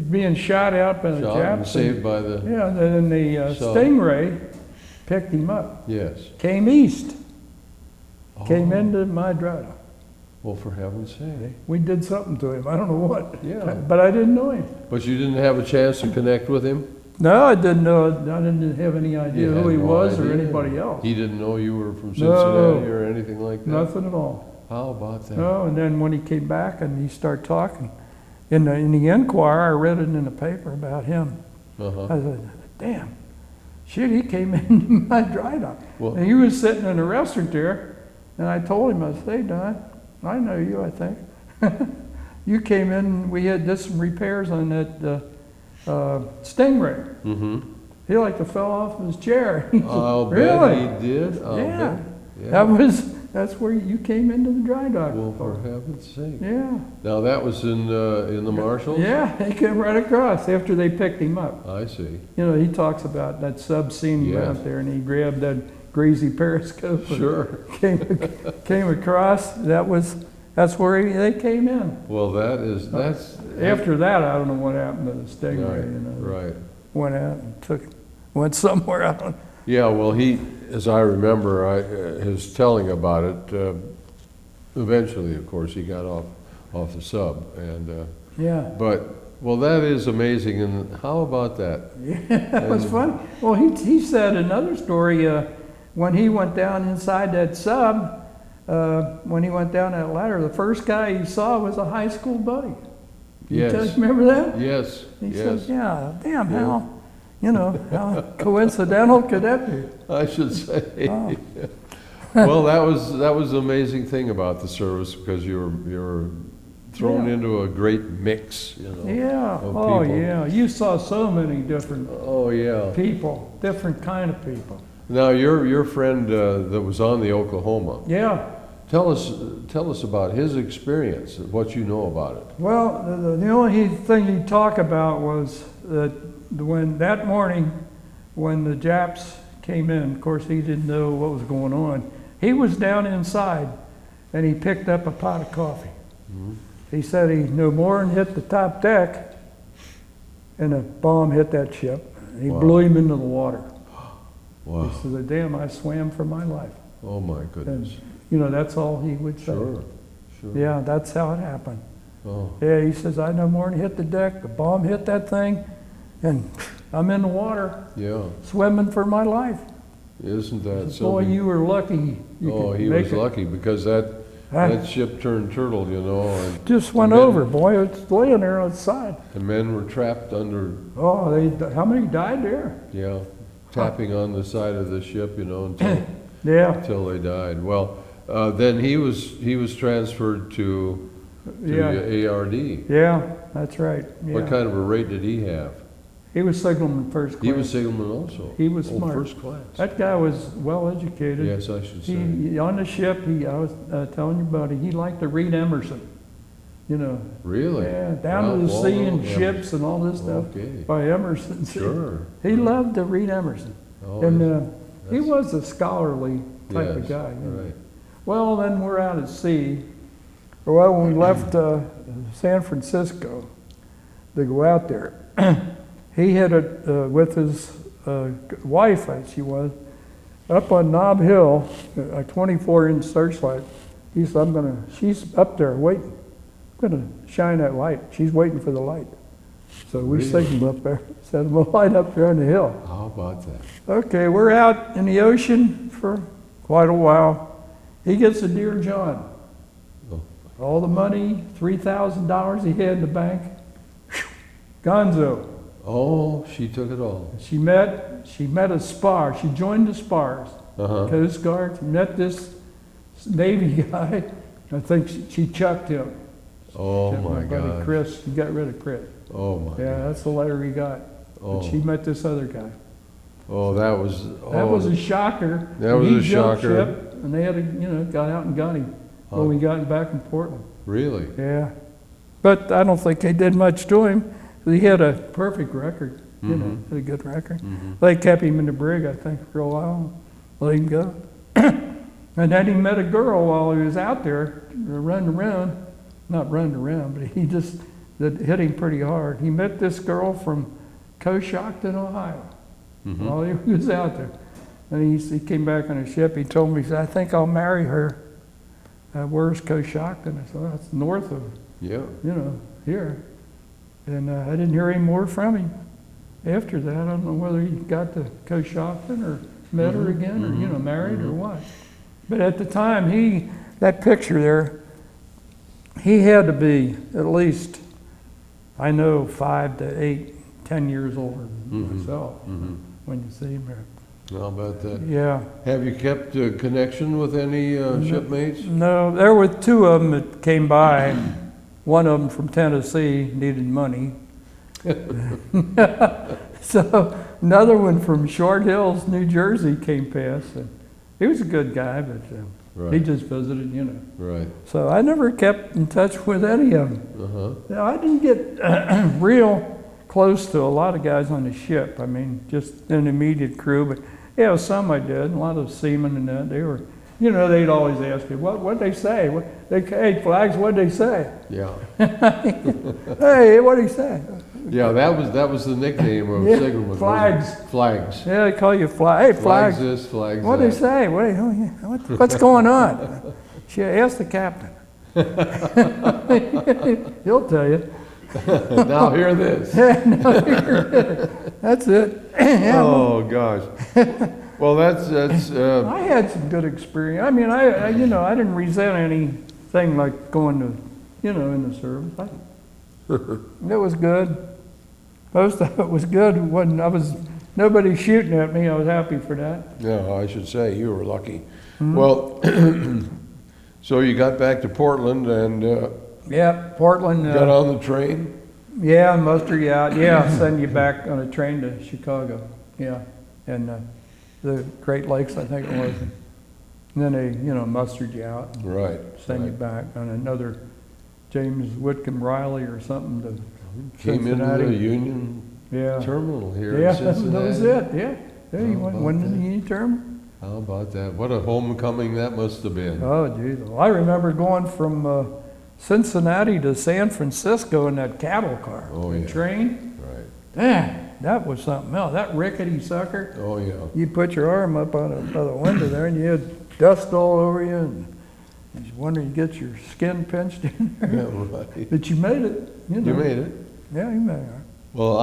being shot out by the Shot and Japs. saved by the... Yeah, and then the So- Stingray picked him up. Yes. Came east, came Oh. into my dry dock. Well, for heaven's sake. We did something to him, I don't know what. Yeah. But I didn't know him. But you didn't have a chance to connect with him? No, I didn't know, I didn't have any idea You who had he no was or idea. anybody else. He didn't know you were from No. Cincinnati or anything like that? Nothing at all. How about that? No, and then when he came back and he started talking, in the Enquirer, I read it in the paper about him. Uh-huh. I said, damn, shit, he came into my dry dock. Well- And he was sitting in a restaurant there, and I told him, I said, hey, Don, I know you, I think. You came in, we had did some repairs on that Stingray. Mm-hmm. He like to fell off his chair. I'll Really? bet he did. I'll Yeah. bet. That's where you came into the dry dock. Well, for heaven's sake. Yeah. Now, that was in the Marshalls? Yeah, he came right across after they picked him up. I see. You know, he talks about that sub scene Yes. out there, and he grabbed that greasy periscope. and Sure. Came across. That's where they came in. Well, that's... After that, I don't know what happened to the Stingray. Right, You know, right. went out and went somewhere. I don't. Yeah, well, as I remember, his telling about it, eventually, of course, he got off the sub, and Yeah. well, that is amazing. And how about that? Yeah, it was fun. Well, he said another story when he went down inside that sub. When he went down that ladder, the first guy he saw was a high school buddy. Yes. You guys remember that? Yes. He Yes. says, yeah, damn, Yeah. how, you know, how coincidental could that be? I should say. Oh. Well, that was the amazing thing about the service, because you were thrown Yeah. into a great mix, you know. Yeah, of oh people. yeah, you saw so many different Oh yeah. people, different kind of people. Now your friend that was on the Oklahoma. Yeah, Tell us about his experience, what you know about it. well, the only thing he'd talk about was that that morning when the Japs came in, of course he didn't know what was going on. He was down inside and he picked up a pot of coffee. Mm-hmm. He said he no more than hit the top deck and a bomb hit that ship. He Wow. blew him into the water. Wow. He said, damn, I swam for my life. Oh my And, goodness. you know, that's all he would say. Sure. Sure. Yeah, that's how it happened. Oh. Yeah, he says, I no more than hit the deck, the bomb hit that thing, and I'm in the water, Yeah. swimming for my life. Isn't that Boy, something? you were lucky. You Oh, could he make was it. lucky, because that ship turned turtle, you know, and Just went Men- over, boy. It's laying there on its side. the men were trapped under, Oh, how many died there? yeah, tapping on the side of the ship, you know, Yeah, until they died. Well, then he was transferred to yeah, ARD. yeah, that's right. What Yeah. kind of a rate did he have? He was signalman first class. He was signalman also. He was Oh, smart. first class. That guy was well educated. Yes, I should say. On the ship, I was telling your buddy, he liked to read Emerson. You know, Really? yeah, down to the Ralph sea Waldo and ships and all this stuff Okay. by Emerson. Sure. He loved to read Emerson. Oh, And he that's- was a scholarly type of yes, guy. You know. Right. Well, then we're out at sea. Well, when we left San Francisco to go out there, he had it with his wife, as she was, up on Nob Hill, a 24-inch searchlight. He said, she's up there waiting. I'm going to shine that light. She's waiting for the light. So we Really? signaled up there, set him a light up there on the hill. How about that? Okay, we're out in the ocean for quite a while. He gets a Dear John. Oh. All the money, $3,000 he had in the bank, gonzo. Oh, she took it all. She met a spar. She joined the spars, Uh-huh. Coast Guard. Met this Navy guy. I think she chucked him. Oh Chucked my buddy God. Chris. She got rid of Chris. Oh my Yeah, God. that's the letter he got. Oh. But she met this other guy. Oh, that was. That oh, was a shocker. That was He a jumped shocker. ship, and they had to, got out and got him when we got him back in Portland. Really? Yeah. But I don't think they did much to him. He had a perfect record, Mhm. had a good record. Mhm. They kept him in the brig, I think, for a while, let him go. And then he met a girl while he was out there running around. Not running around, but he just that hit him pretty hard. He met this girl from Coshocton, Ohio, while he was out there. And he came back on a ship. He told me, he said, I think I'll marry her. Where's Coshocton? I said, well, that's north of, here. And I didn't hear any more from him after that. I don't know whether he got to Coshocton or met her again or, married or what. But at the time, that picture there, he had to be at least, I know, 5 to 8, 10 years older than myself when you see him there. How about that? Yeah. Have you kept a connection with any shipmates? No, there were 2 of them that came by. One of them from Tennessee needed money. So another one from Short Hills, New Jersey came past. And he was a good guy, but he just visited, Right. So I never kept in touch with any of them. Now, I didn't get real close to a lot of guys on the ship. I mean, just an immediate crew, but yeah, some I did. A lot of seamen and that. They were, they'd always ask me, what'd they say? Hey, Flags, what'd they say? Yeah. Hey, what'd he say? Yeah, that was the nickname of Signalman. Flags. Flags. Yeah, they call you Flag. Hey, Flags. Flags this, flags What'd they that. say? What's going on? She asked the captain. He'll tell you. Now hear this. That's it. Oh gosh. Well, that's. I had some good experience. I mean, I didn't resent anything like going to, in the service. It was good. Most of it was good. Nobody shooting at me. I was happy for that. No, I should say you were lucky. Well, so you got back to Portland and. Yeah, Portland. Got on the train? Yeah, muster you out. Yeah, send you back on a train to Chicago. Yeah, and the Great Lakes, I think it was. And then they, mustered you out. And right. Send you back on another James Whitcomb Riley or something to Came Cincinnati. into the Union terminal here in Cincinnati. That was it. Yeah, he went to the Union terminal. How about that? What a homecoming that must have been. Oh, geez. Well, I remember going from Cincinnati to San Francisco in that cattle car. Oh, yeah. Train. Right. Man, that was something else. That rickety sucker. Oh, yeah. You put your arm up on by the window there and you had dust all over you and you just wonder you get your skin pinched in there. Yeah, right. But you made it. You made it. Yeah, you made it. Well,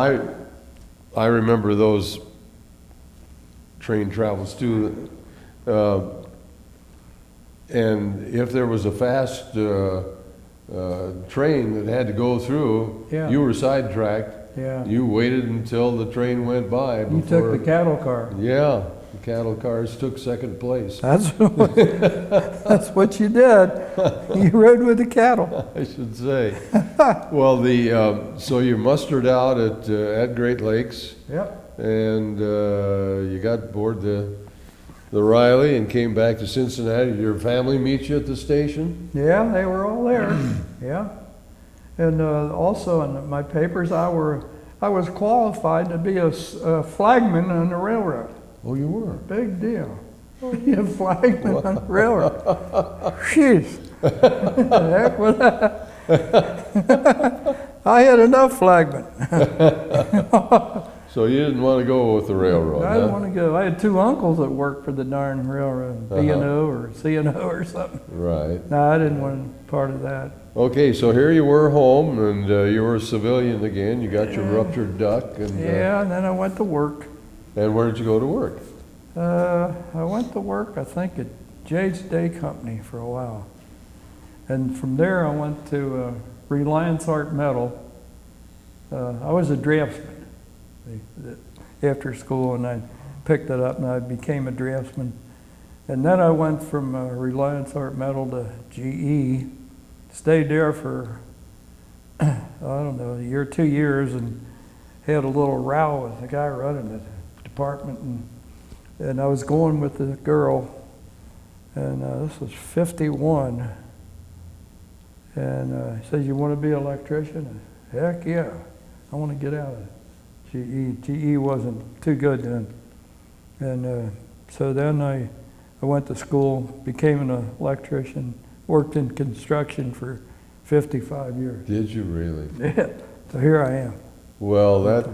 I remember those train travels too. And if there was a fast train that had to go through, you were sidetracked. Yeah. You waited until the train went by. You took the cattle car. Yeah, the cattle cars took second place. That's what you did. You rode with the cattle. I should say. Well, so you mustered out at Great Lakes. Yep. And you got aboard the Riley and came back to Cincinnati. Did your family meet you at the station? Yeah, they were all there. Yeah. And also in my papers, I was qualified to be a flagman on the railroad. Oh, you were? Big deal. Be a flagman on the railroad. Jeez. Heck with that. I had enough flagmen. So you didn't want to go with the railroad? I didn't want to go. I had 2 uncles that worked for the darn railroad, B&O or C&O or something. Right. No, I didn't want part of that. Okay, so here you were home, and you were a civilian again. You got your ruptured duck. And and then I went to work. And where did you go to work? I went to work, I think, at Jade's Day Company for a while. And from there I went to Reliance Art Metal. I was a draftsman after school, and I picked it up and I became a draftsman. And then I went from Reliance Art Metal to GE, stayed there for, I don't know, a year, 2 years, and had a little row with the guy running the department. And I was going with the girl, and this was 51. And he said, you want to be an electrician? Heck yeah, I want to get out of GE. GE wasn't too good then. And so then I I went to school, became an electrician, worked in construction for 55 years. Did you really? Yeah, so here I am. Well, that's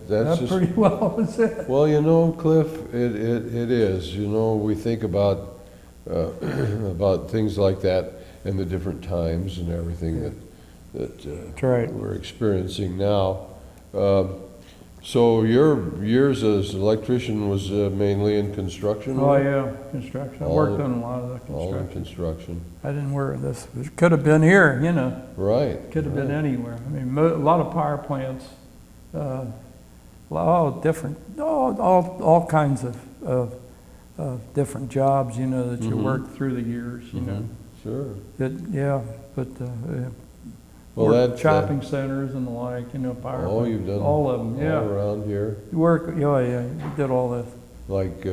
That just, pretty well was it. well, you know, Cliff, it is. You know, we think about about things like that and the different times and everything that That's right. we're experiencing now. So your years as electrician was mainly in construction? Oh work? yeah, construction. I All worked in- on a lot of the All in construction. construction. I didn't work this. It could have been here, you know. Right. Could have been right. anywhere. I mean, a lot of power plants, all different, all kinds of different jobs, you know, that you Mhm. work through the years, you know. Sure. Yeah, but Well, work shopping centers and the like, you know, power Oh, plants. you've done All of them, all yeah. around here, You work, oh yeah, you did all this. like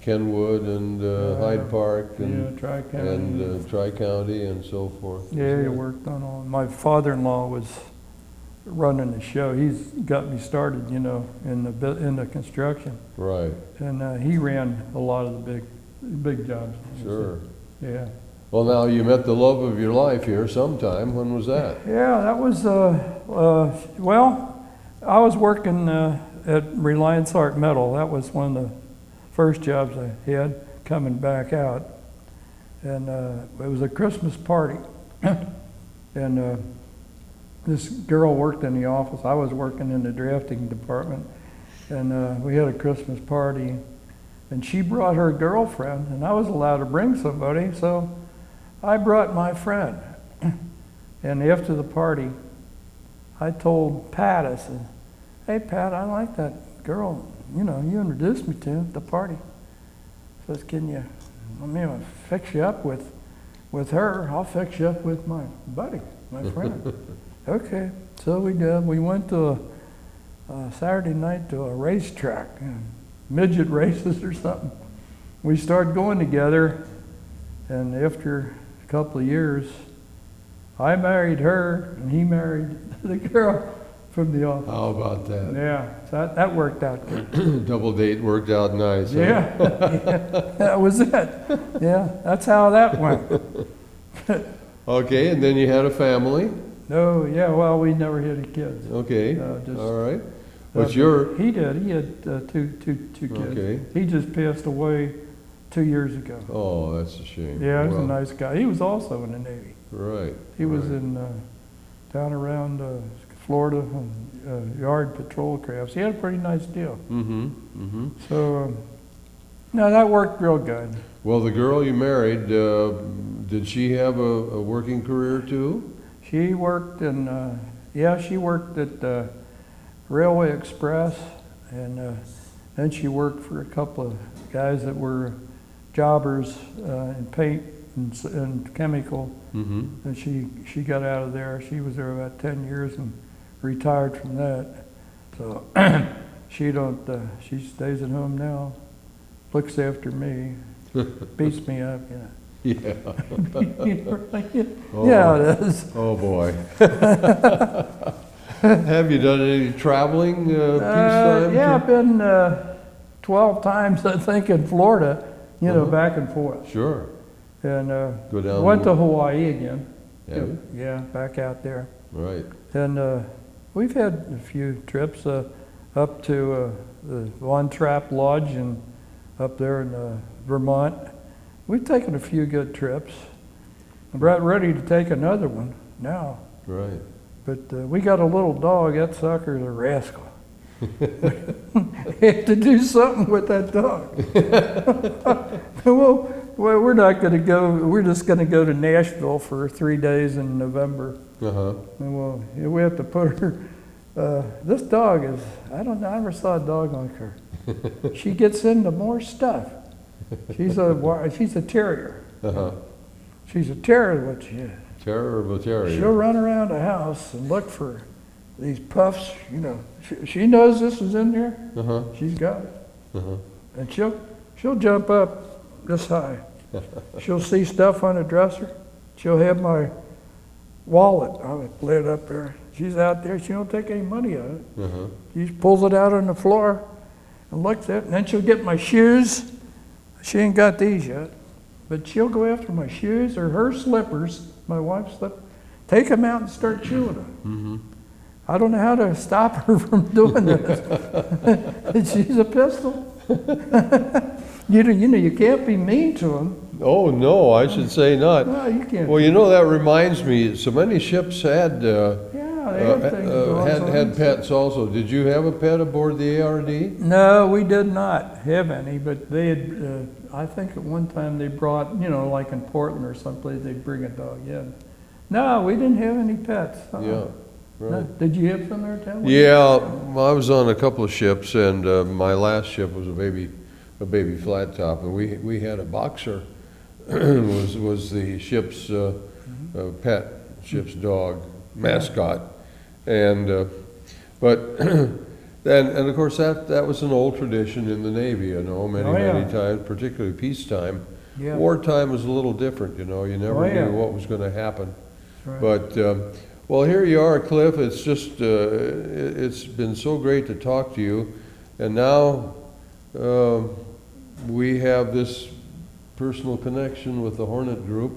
Kenwood and Hyde Park Yeah, and Tri-County. Tri-County and so forth. Yeah, you worked on all. My father-in-law was running the show. He's got me started, you know, in the construction, Right. and he ran a lot of the big jobs. Sure. Yeah. Well, now you met the love of your life here sometime. When was that? Yeah, that was well, I was working at Reliance Art Metal. That was one of the first jobs I had coming back out, and it was a Christmas party, and this girl worked in the office. I was working in the drafting department, and we had a Christmas party, and she brought her girlfriend, and I was allowed to bring somebody, so I brought my friend. And after the party, I told Pat, I said, "Hey Pat, I like that girl, you know, you introduced me to at the party. Says, can you, I'll fix you up with her, I'll fix you up with my buddy, my friend." Okay, so we did. We went to a Saturday night to a racetrack, midget races or something. We started going together, and after a couple of years, I married her, and he married the girl from the office. How about that? Yeah, so that worked out good. Double date worked out nice. Huh? Yeah, that was it. Yeah, that's how that went. Okay, and then you had a family. No, yeah, well, we never had any kids. Okay. Just, All right. What's your? He did. He had two kids. Okay. He just passed away 2 years ago. Oh, that's a shame. Yeah, he was Well, a nice guy. He was also in the Navy. Right. He was right. in down around Florida yard patrol crafts. He had a pretty nice deal. Mm-hmm. Mm-hmm. So, no, that worked real good. Well, the girl you married, did she have a working career too? She worked in, she worked at Railway Express, and then she worked for a couple of guys that were jobbers in paint and chemical. Mm-hmm. And she got out of there. She was there about 10 years and retired from that. So she stays at home now, looks after me, beats me up, you know. Yeah. Yeah, it is. Oh boy. Have you done any traveling peacetime? Yeah, I've been 12 times, I think, in Florida, you know, back and forth. Sure. And Go down. went to Hawaii again. Yeah. Yeah, back out there. Right. And we've had a few trips up to the Von Trapp Lodge and up there in Vermont. We've taken a few good trips. I'm about ready to take another one now. Right. But we got a little dog. That sucker's a rascal. We have to do something with that dog. Well, we're not going to go. We're just going to go to Nashville for 3 days in November. Uh-huh. And we have to put her. This dog is, I don't know, I never saw a dog like her. She gets into more stuff. She's a terrier. Uh-huh. She's a terrier, what she is. Terror of a terrier. She'll run around the house and look for these puffs, you know. She knows this is in there. Uh-huh. She's got it. Uh-huh. And she'll jump up this high. She'll see stuff on the dresser. She'll have my wallet. I lay it up there. She's out there. She don't take any money out of it. Uh-huh. She pulls it out on the floor and looks at it. And then she'll get my shoes. She ain't got these yet, but she'll go after my shoes or her slippers, my wife's slip, take them out and start chewing them. Mm-hmm. I don't know how to stop her from doing this. She's a pistol. You know, you can't be mean to them. Oh, no, I should say not. No, you can't. Well, you know, that reminds me, so many ships had, Yeah, they have things. dogs on had them. pets also. Did you have a pet aboard the ARD? No, we did not have any, but they had, I think at one time they brought, you know, like in Portland or someplace, they'd bring a dog in. No, we didn't have any pets. Yeah, No. right. Did you have some there, Tim? Yeah, well, I was on a couple of ships, and my last ship was a baby flat top, and we had a boxer. was the ship's pet, ship's dog, mascot, and but and of course that was an old tradition in the Navy, you know, many times, particularly peacetime. Yeah. Wartime was a little different, you know, you never knew what was going to happen. Right. But well, here you are, Cliff. It's just it's been so great to talk to you, and now we have this personal connection with the Hornet Group.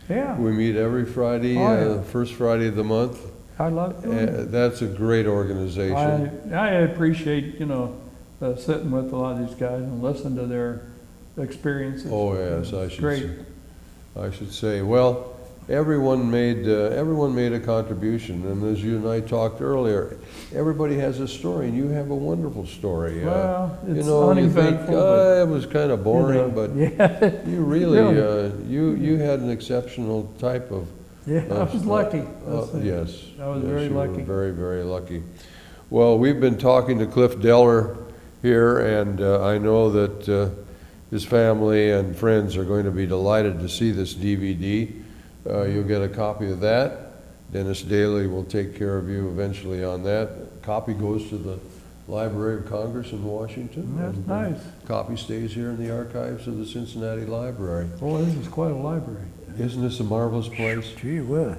Yeah. We meet every Friday, first Friday of the month. I love it. That's a great organization. I appreciate, you know, sitting with a lot of these guys and listening to their experiences. Oh yes, I should say. Well, everyone made a contribution, and as you and I talked earlier, everybody has a story, and you have a wonderful story. Well, it's you know, you think uneventful, it was kind of boring, but yeah. you really you had an exceptional type of. Yeah, I was lucky. Yes. I was yes, very you were lucky. very, very lucky. Well, we've been talking to Cliff Deller here, and I know that his family and friends are going to be delighted to see this DVD. You'll get a copy of that. Dennis Daly will take care of you eventually on that. Copy goes to the Library of Congress in Washington. That's and, nice. Copy stays here in the archives of the Cincinnati Library. Boy, this is quite a library. Isn't this a marvelous place? Gee whiz.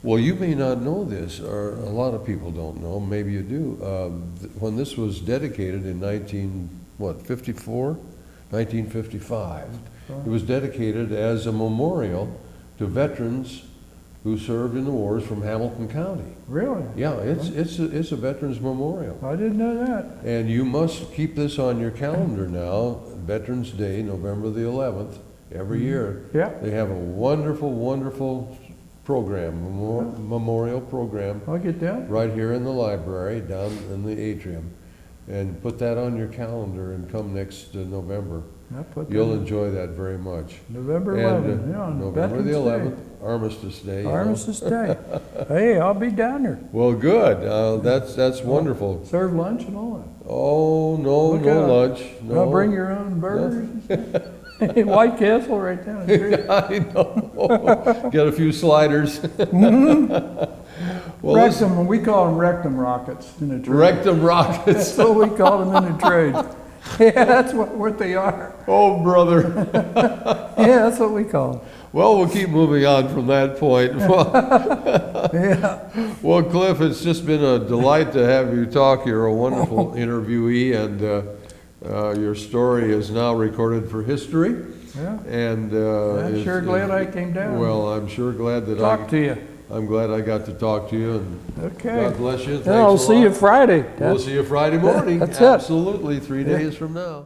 Well, you may not know this, or a lot of people don't know, maybe you do. When this was dedicated in 1955, it was dedicated as a memorial to veterans who served in the wars from Hamilton County. Really? Yeah, it's a veterans memorial. I didn't know that. And you must keep this on your calendar now, Veterans Day, November the 11th, every year. Yeah. They have a wonderful, wonderful program, memorial program, I'll get that. right here in the library, down in the atrium. And put that on your calendar and come next November. I'll put that You'll in. enjoy that very much. November And 11th, yeah, on November the Veterans 11th, Armistice Day. Day. you know. Armistice Day. Hey, I'll be down there. Well, good. That's wonderful. Serve lunch and all that. Oh, no, Look no out. lunch. No. I'll bring your own burgers. White Castle right down the street. I know. Get a few sliders. Well, Rectum, we call them rectum rockets in the trade. rectum rockets. That's what we call them in the trade. Yeah, that's what they are. Oh, brother. Yeah, that's what we call them. Well, we'll keep moving on from that point. Well, Yeah. well, Cliff, it's just been a delight to have you talk. You're a wonderful interviewee, and your story is now recorded for history. Yeah. And I'm sure glad I came down. Well, I'm sure glad that Talk to you. I'm glad I got to talk to you, and Okay. God bless you. Thanks Yeah, I'll a see lot. you Friday. We'll see you Friday morning. That's it. Absolutely, 3 days from now.